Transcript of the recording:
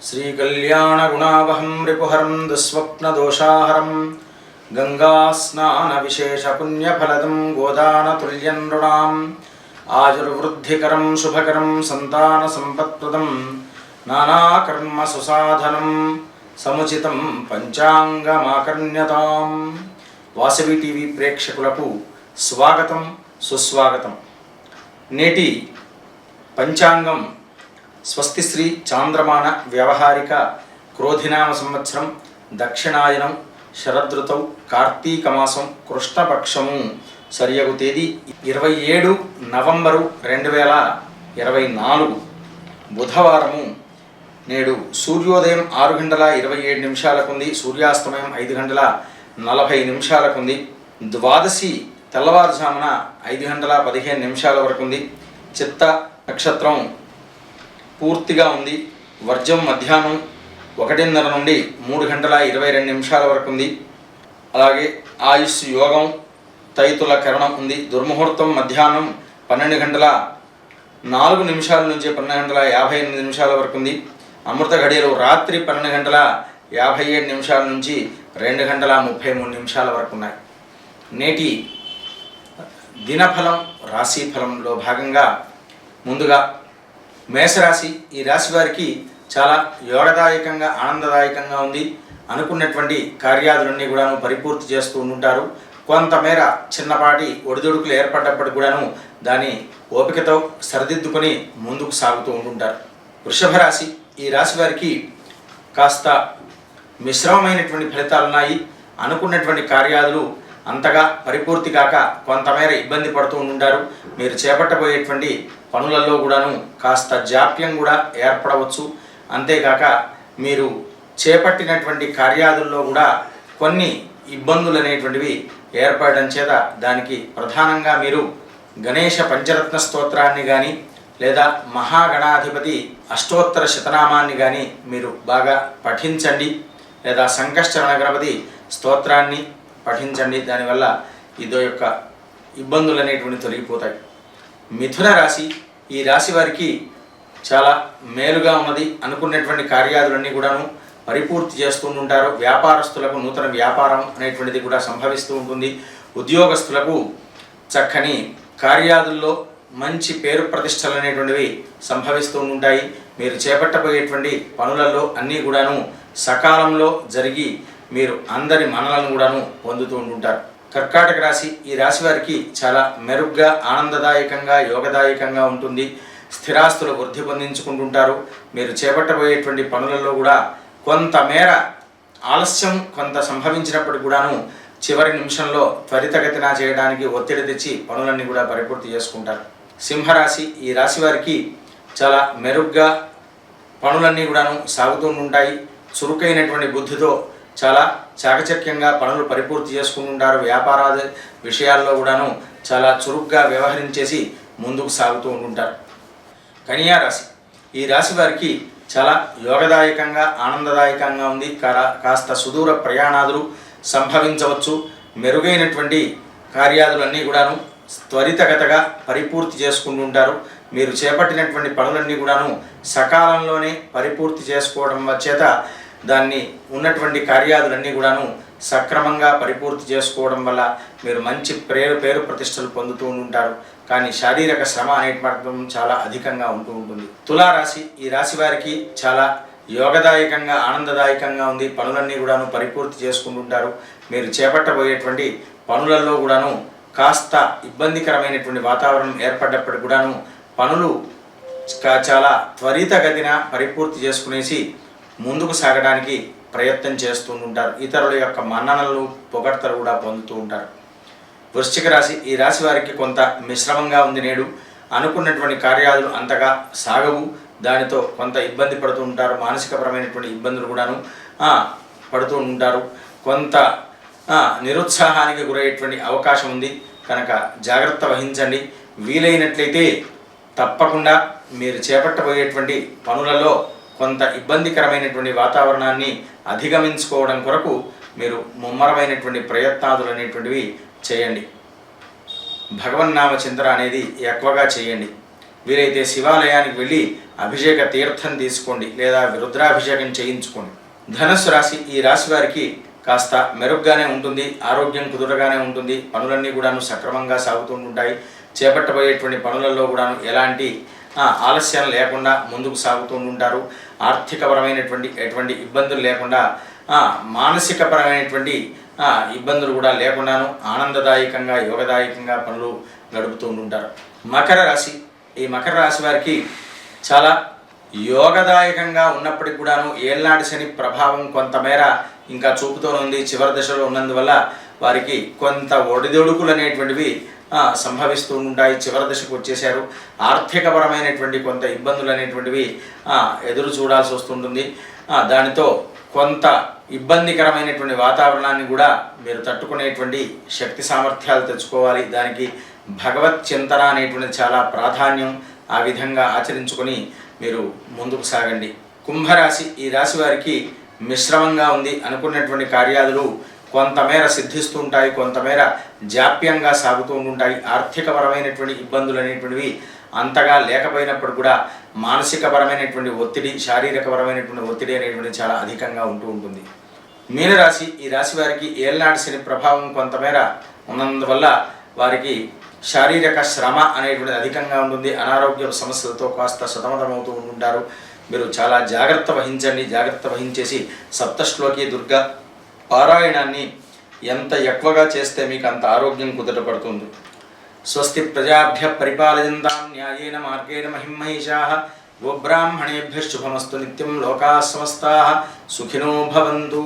श्रीकल्याणगुणावहं रिपुहरं दुःस्वप्नदोषाहरं गङ्गास्नानविशेषपुण्यफलदं गोदानतुल्यं नृणाम् आयुर्वृद्धिकरं शुभकरं सन्तानसम्पत्प्रदं नानाकर्मसुसाधनं समुचितं పంచాంగమాకర్ణ్యతాం. వాసవి టీవీ ప్రేక్షకులకు స్వాగతం సుస్వాగతం. నేటి పంచాంగం స్వస్తిశ్రీ చాంద్రమాన వ్యవహారిక క్రోధినామ సంవత్సరం దక్షిణాయనం శరదృతౌ కార్తీక మాసం కృష్ణపక్షము సరియగు తేదీ 27 నవంబరు 2024 బుధవారము. నేడు సూర్యోదయం 6:27 సూర్యాస్తమయం 5:40 ద్వాదశి తెల్లవారుజామున 5:15 వరకు ఉంది. చిత్త నక్షత్రం పూర్తిగా ఉంది. వర్జం మధ్యాహ్నం 1:30 నుండి 3:22 వరకు ఉంది. అలాగే ఆయుష్ యోగం తైతుల కరణం ఉంది. దుర్ముహూర్తం మధ్యాహ్నం 12:04 నుంచి 12:58 వరకు ఉంది. అమృత ఘడియలు రాత్రి 12:57 నుంచి 2:33 వరకు ఉన్నాయి. నేటి దినఫలం రాశిఫలంలో భాగంగా ముందుగా మేషరాశి. ఈ రాశి వారికి చాలా యోగదాయకంగా ఆనందదాయకంగా ఉంది. అనుకున్నటువంటి కార్యాదులన్నీ కూడాను పరిపూర్తి చేస్తూ ఉంటారు. కొంతమేర చిన్నపాటి ఒడిదుడుకులు ఏర్పడ్డప్పటికి కూడాను దాన్ని ఓపికతో సరిదిద్దుకొని ముందుకు సాగుతూ ఉంటుంటారు. వృషభ రాశి. ఈ రాశి వారికి కాస్త మిశ్రమమైనటువంటి ఫలితాలు ఉన్నాయి. అనుకున్నటువంటి కార్యాదులు అంతగా పరిపూర్తి కాక కొంతమేర ఇబ్బంది పడుతూ ఉంటారు. మీరు చేపట్టబోయేటువంటి పనులలో కూడాను కాస్త జాప్యం కూడా ఏర్పడవచ్చు. అంతేకాక మీరు చేపట్టినటువంటి కార్యాదుల్లో కూడా కొన్ని ఇబ్బందులు అనేటువంటివి ఏర్పడడం చేత దానికి ప్రధానంగా మీరు గణేష పంచరత్న స్తోత్రాన్ని కానీ లేదా మహాగణాధిపతి అష్టోత్తర శతనామాన్ని కానీ మీరు బాగా పఠించండి. లేదా సంకష్టరణ గణపతి స్తోత్రాన్ని పఠించండి. దానివల్ల ఇదో యొక్క ఇబ్బందులు అనేటువంటి తొలగిపోతాయి. మిథున రాశి. ఈ రాశి వారికి చాలా మేలుగా ఉన్నది. అనుకున్నటువంటి కార్యాదులన్నీ కూడాను పరిపూర్తి చేస్తూ ఉంటారు. వ్యాపారస్తులకు నూతన వ్యాపారం అనేటువంటిది కూడా సంభవిస్తూ ఉంటుంది. ఉద్యోగస్తులకు చక్కని కార్యాదుల్లో మంచి పేరు ప్రతిష్టలు అనేటువంటివి సంభవిస్తూ ఉంటాయి. మీరు చేపట్టబోయేటువంటి పనులలో అన్నీ కూడాను సకాలంలో జరిగి మీరు అందరి మనలను కూడాను పొందుతూ ఉంటుంటారు. కర్కాటక రాశి. ఈ రాశి వారికి చాలా మెరుగ్గా ఆనందదాయకంగా యోగదాయకంగా ఉంటుంది. స్థిరాస్తులు వృద్ధి పొందించుకుంటుంటారు. మీరు చేపట్టబోయేటువంటి పనులలో కూడా కొంతమేర ఆలస్యం కొంత సంభవించినప్పటికి కూడాను చివరి నిమిషంలో త్వరితగతిన చేయడానికి ఒత్తిడి తెచ్చి పనులన్నీ కూడా పరిపూర్తి చేసుకుంటారు. సింహరాశి. ఈ రాశి వారికి చాలా మెరుగ్గా పనులన్నీ కూడాను సాగుతూ ఉంటాయి. చురుకైనటువంటి బుద్ధితో చాలా చాకచక్యంగా పనులు పరిపూర్తి చేసుకుంటుంటారు. వ్యాపారాది విషయాల్లో కూడాను చాలా చురుగ్గా వ్యవహరించేసి ముందుకు సాగుతూ ఉంటుంటారు. కన్యా రాశి. ఈ రాశి వారికి చాలా యోగదాయకంగా ఆనందదాయకంగా ఉంది. కాస్త సుదూర ప్రయాణాదులు సంభవించవచ్చు. మెరుగైనటువంటి కార్యాదులన్నీ కూడాను త్వరితగతగా పరిపూర్తి చేసుకుంటుంటారు. మీరు చేపట్టినటువంటి పనులన్నీ కూడాను సకాలంలోనే పరిపూర్తి చేసుకోవడం చేత దాన్ని ఉన్నటువంటి కార్యాదులన్నీ కూడాను సక్రమంగా పరిపూర్తి చేసుకోవడం వల్ల మీరు మంచి పేరు ప్రతిష్టలు పొందుతూ ఉంటారు. కానీ శారీరక శ్రమ అనేటువంటి చాలా అధికంగా ఉంటూ ఉంటుంది. తులారాశి. ఈ రాశి వారికి చాలా యోగదాయకంగా ఆనందదాయకంగా ఉంది. పనులన్నీ కూడాను పరిపూర్తి చేసుకుంటుంటారు. మీరు చేపట్టబోయేటువంటి పనులలో కూడాను కాస్త ఇబ్బందికరమైనటువంటి వాతావరణం ఏర్పడ్డప్పటికి కూడాను పనులు చాలా త్వరితగతిన పరిపూర్తి చేసుకునేసి ముందుకు సాగడానికి ప్రయత్నం చేస్తూ ఉంటారు. ఇతరుల యొక్క మన్ననలు పొగడ్తలు కూడా పొందుతూ ఉంటారు. వృశ్చిక రాశి. ఈ రాశి వారికి కొంత మిశ్రమంగా ఉంది. నేడు అనుకున్నటువంటి కార్యాలు అంతగా సాగవు. దానితో కొంత ఇబ్బంది పడుతూ ఉంటారు. మానసికపరమైనటువంటి ఇబ్బందులు కూడాను పడుతూ ఉంటారు. కొంత నిరుత్సాహానికి గురయ్యేటువంటి అవకాశం ఉంది. కనుక జాగ్రత్త వహించండి. వీలైనట్లయితే తప్పకుండా మీరు చేపట్టబోయేటువంటి పనులలో కొంత ఇబ్బందికరమైనటువంటి వాతావరణాన్ని అధిగమించుకోవడం కొరకు మీరు ముమ్మరమైనటువంటి ప్రయత్నాలు అనేటువంటివి చేయండి. భగవన్నామ చింతన అనేది ఎక్కువగా చేయండి. వీలైతే శివాలయానికి వెళ్ళి అభిషేక తీర్థం తీసుకోండి, లేదా రుద్రాభిషేకం చేయించుకోండి. ధనుస్సు రాశి, ఈ రాశి వారికి కాస్త మెరుగ్గానే ఉంటుంది, ఆరోగ్యం కుదురగానే ఉంటుంది, పనులన్నీ కూడాను సక్రమంగా సాగుతూ ఉంటాయి. చేపట్టబోయేటువంటి పనులలో కూడాను ఎలాంటి ఆలస్యం లేకుండా ముందుకు సాగుతూ ఉంటారు. ఆర్థికపరమైనటువంటి ఎటువంటి ఇబ్బందులు లేకుండా, మానసికపరమైనటువంటి ఇబ్బందులు కూడా లేకుండాను ఆనందదాయకంగా యోగదాయకంగా పనులు గడుపుతూ ఉంటారు. మకర రాశి, ఈ మకర రాశి వారికి చాలా యోగదాయకంగా ఉన్నప్పటికి కూడాను ఏళ్నాటి శని ప్రభావం కొంతమేర ఇంకా చూపుతూనే ఉంది. చివరి దశలో ఉన్నందువల్ల వారికి కొంత ఒడిదొడుకులు అనేటువంటివి సంభవిస్తూ ఉంటాయి. చివరి దశకు వచ్చేసారు. ఆర్థికపరమైనటువంటి కొంత ఇబ్బందులు అనేటువంటివి ఎదురు చూడాల్సి వస్తుంటుంది. దానితో కొంత ఇబ్బందికరమైనటువంటి వాతావరణాన్ని కూడా మీరు తట్టుకునేటువంటి శక్తి సామర్థ్యాలు తెచ్చుకోవాలి. దానికి భగవత్ చింతన అనేటువంటిది చాలా ప్రాధాన్యం. ఆ విధంగా ఆచరించుకొని మీరు ముందుకు సాగండి. కుంభరాశి, ఈ రాశి వారికి మిశ్రమంగా ఉంది. అనుకున్నటువంటి కార్యాలు కొంతమేర సిద్ధిస్తూ ఉంటాయి, కొంతమేర జాప్యంగా సాగుతూ ఉంటాయి. ఆర్థికపరమైనటువంటి ఇబ్బందులు అనేటువంటివి అంతగా లేకపోయినప్పుడు కూడా మానసికపరమైనటువంటి ఒత్తిడి, శారీరకపరమైనటువంటి ఒత్తిడి అనేటువంటి చాలా అధికంగా ఉంటూ ఉంటుంది. మీనరాశి, ఈ రాశి వారికి ఏళ్నాటి శని ప్రభావం కొంతమేర ఉన్నందువల్ల వారికి శారీరక శ్రమ అనేటువంటిది అధికంగా ఉంటుంది. అనారోగ్య సమస్యలతో కాస్త సతమతమవుతూ ఉంటారు. మీరు చాలా జాగ్రత్త వహించండి. జాగ్రత్త వహించేసి సప్తశ్లోకి దుర్గా పారాయణాన్ని ఎంత ఎక్కువగా చేస్తే మీకు అంత ఆరోగ్యం కుదుటపడుతుంది. స్వస్తి ప్రజాభ్య పరిపాలయంతాం న్యాయేన మార్గేణ మహిమహేషాః. గోబ్రాహ్మణేభ్యః శుభమస్తు నిత్యం. లోకాః సమస్తాః సుఖినో భవంతు.